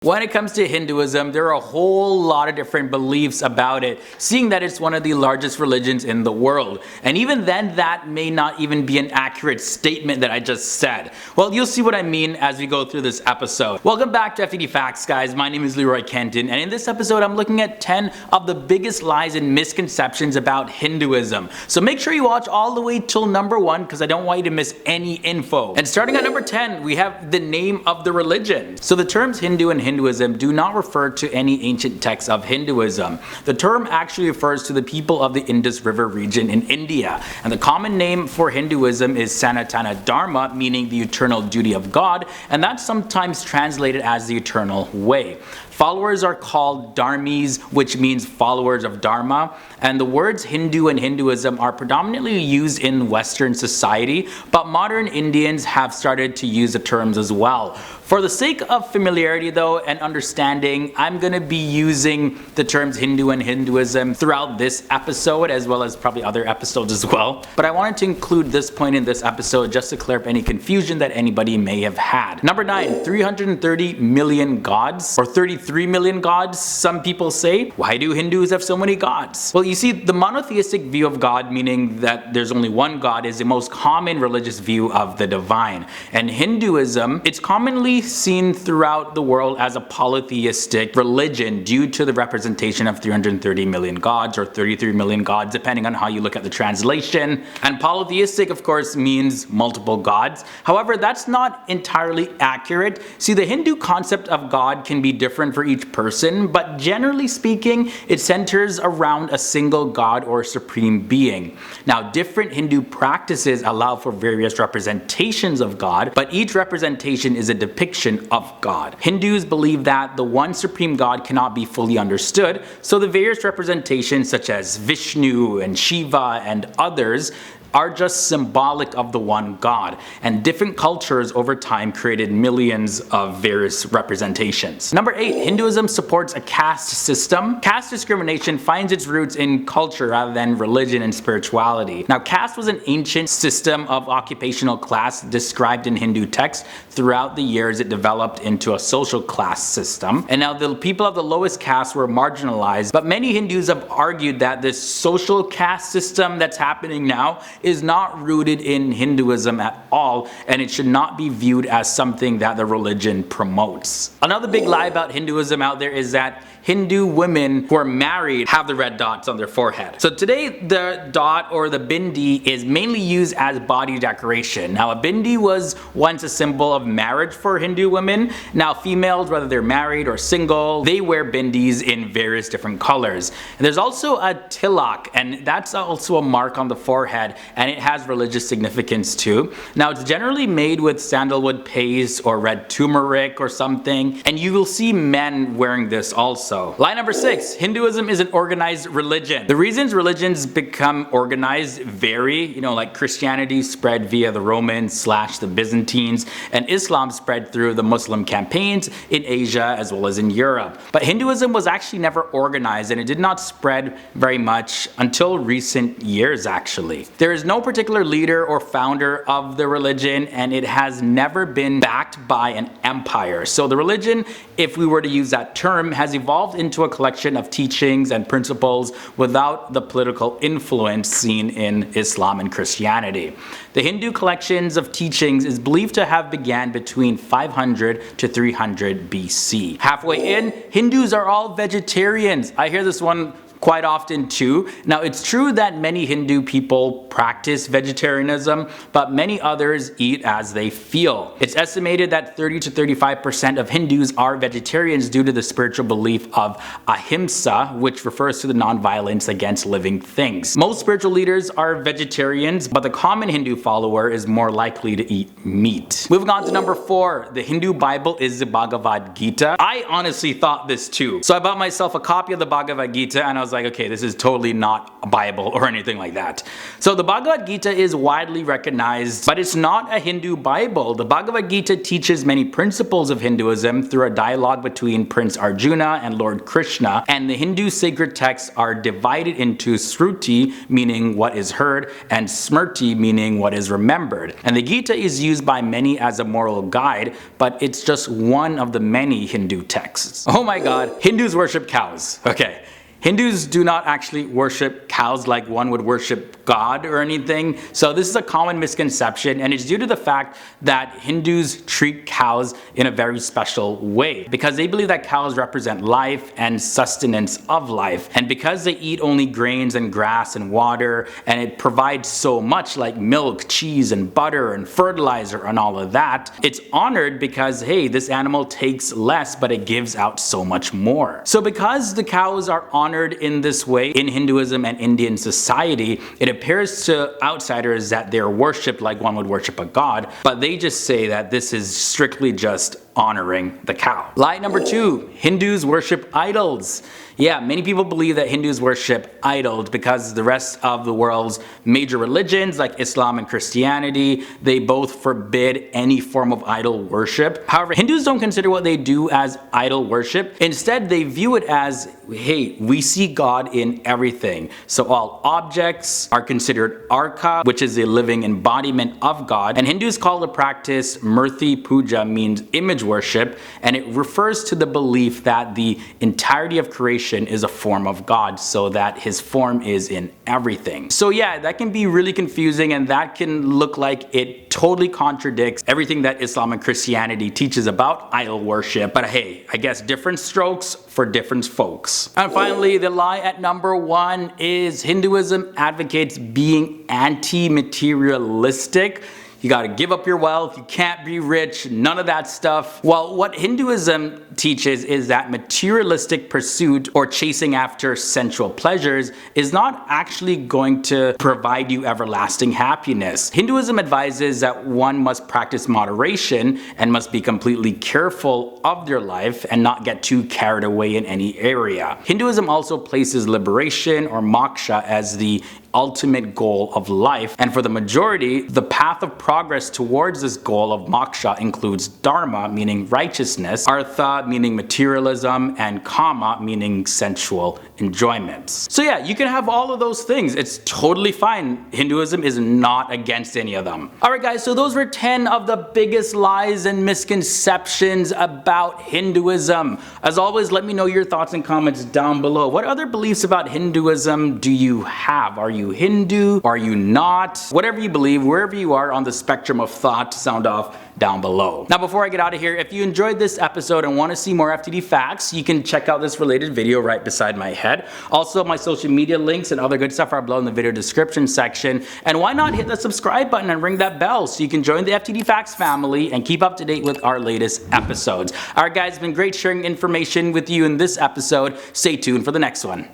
When it comes to Hinduism, there are a whole lot of different beliefs about it, seeing that it's one of the largest religions in the world. And even then, that may not even be an accurate statement that I just said. Well, you'll see what I mean as we go through this episode. Welcome back to FED Facts, guys. My name is Leroy Kenton, and in this episode, I'm looking at 10 of the biggest lies and misconceptions about Hinduism. So make sure you watch all the way till number 1, because I don't want you to miss any info. And starting at number 10, we have the name of the religion. So the terms Hindu and Hinduism do not refer to any ancient texts of Hinduism. The term actually refers to the people of the Indus River region in India, and the common name for Hinduism is Sanatana Dharma, meaning the eternal duty of God, and that's sometimes translated as the eternal way. Followers are called Dharmis, which means followers of Dharma, and the words Hindu and Hinduism are predominantly used in Western society, but modern Indians have started to use the terms as well. For the sake of familiarity though and understanding, I'm going to be using the terms Hindu and Hinduism throughout this episode, as well as probably other episodes as well. But I wanted to include this point in this episode just to clear up any confusion that anybody may have had. Number 9, 330 million gods, or 33 million gods, some people say. Why do Hindus have so many gods? Well, you see, the monotheistic view of God, meaning that there's only one God, is the most common religious view of the divine. And Hinduism, it's commonly seen throughout the world as a polytheistic religion due to the representation of 330 million gods or 33 million gods, depending on how you look at the translation. And polytheistic, of course, means multiple gods. However, that's not entirely accurate. See, the Hindu concept of God can be different for each person, but generally speaking, it centers around a single God or supreme being. Now, different Hindu practices allow for various representations of God, but each representation is a depiction of God. Hindus believe that the one supreme God cannot be fully understood, so the various representations such as Vishnu and Shiva and others are just symbolic of the one God, and different cultures over time created millions of various representations. Number 8, Hinduism supports a caste system. Caste discrimination finds its roots in culture rather than religion and spirituality. Now, caste was an ancient system of occupational class described in Hindu texts. Throughout the years, it developed into a social class system, and now the people of the lowest caste were marginalized, but many Hindus have argued that this social caste system that's happening now is not rooted in Hinduism at all, and it should not be viewed as something that the religion promotes. Another big lie about Hinduism out there is that Hindu women who are married have the red dots on their forehead. So today, the dot or the bindi is mainly used as body decoration. Now, a bindi was once a symbol of marriage for Hindu women. Now, females, whether they're married or single, they wear bindis in various different colors. And there's also a tilak, and that's also a mark on the forehead, and it has religious significance too. Now, it's generally made with sandalwood paste or red turmeric or something, and you will see men wearing this also. Lie number 6, Hinduism is an organized religion. The reasons religions become organized vary, like Christianity spread via the Romans / the Byzantines, and Islam spread through the Muslim campaigns in Asia as well as in Europe. But Hinduism was actually never organized, and it did not spread very much until recent years actually. There is no particular leader or founder of the religion, and it has never been backed by an empire. So the religion, if we were to use that term, has evolved into a collection of teachings and principles without the political influence seen in Islam and Christianity. The Hindu collections of teachings is believed to have began between 500 to 300 BC. Halfway in, Hindus are all vegetarians. I hear this one quite often too. Now, it's true that many Hindu people practice vegetarianism, but many others eat as they feel. It's estimated that 30 to 35% of Hindus are vegetarians due to the spiritual belief of ahimsa, which refers to the non-violence against living things. Most spiritual leaders are vegetarians, but the common Hindu follower is more likely to eat meat. Moving on to number 4, the Hindu Bible is the Bhagavad Gita. I honestly thought this too. So I bought myself a copy of the Bhagavad Gita, and I was was like, okay, this is totally not a Bible or anything like that. So the Bhagavad Gita is widely recognized, but it's not a Hindu Bible. The Bhagavad Gita teaches many principles of Hinduism through a dialogue between Prince Arjuna and Lord Krishna, and the Hindu sacred texts are divided into Shruti, meaning what is heard, and Smriti, meaning what is remembered. And the Gita is used by many as a moral guide, but it's just one of the many Hindu texts. Oh my god, Hindus worship cows. Okay. Hindus do not actually worship cows like one would worship God or anything. So this is a common misconception, and it's due to the fact that Hindus treat cows in a very special way because they believe that cows represent life and sustenance of life. And because they eat only grains and grass and water, and it provides so much like milk, cheese, and butter and fertilizer and all of that, it's honored because, hey, this animal takes less, but it gives out so much more. So because the cows are honored in this way in Hinduism and Indian society, it appears to outsiders that they're worshipped like one would worship a god, but they just say that this is strictly just honoring the cow. Lie number 2, Hindus worship idols. Yeah, many people believe that Hindus worship idols because the rest of the world's major religions like Islam and Christianity, they both forbid any form of idol worship. However, Hindus don't consider what they do as idol worship. Instead, they view it as, hey, we see God in everything. So all objects are considered arka, which is a living embodiment of God. And Hindus call the practice Murti Puja, means image worship, and it refers to the belief that the entirety of creation is a form of God, so that his form is in everything. So yeah, that can be really confusing, and that can look like it totally contradicts everything that Islam and Christianity teaches about idol worship. But hey, I guess different strokes for different folks. And finally, the lie at number 1 is Hinduism advocates being anti-materialistic. You gotta give up your wealth, you can't be rich, none of that stuff. Well, what Hinduism teaches is that materialistic pursuit or chasing after sensual pleasures is not actually going to provide you everlasting happiness. Hinduism advises that one must practice moderation and must be completely careful of their life and not get too carried away in any area. Hinduism also places liberation or moksha as the ultimate goal of life, and for the majority, the path of progress towards this goal of moksha includes dharma, meaning righteousness, artha, meaning materialism, and kama, meaning sensual enjoyments. So yeah, you can have all of those things. It's totally fine. Hinduism is not against any of them. Alright guys, so those were 10 of the biggest lies and misconceptions about Hinduism. As always, let me know your thoughts and comments down below. What other beliefs about Hinduism do you have? Are you Hindu? Are you not? Whatever you believe, wherever you are on the spectrum of thought, sound off down below. Now before I get out of here, if you enjoyed this episode and want to see more FTD facts, you can check out this related video right beside my head. Also, my social media links and other good stuff are below in the video description section. And why not hit the subscribe button and ring that bell so you can join the FTD Facts family and keep up to date with our latest episodes. Alright guys, it's been great sharing information with you in this episode. Stay tuned for the next one.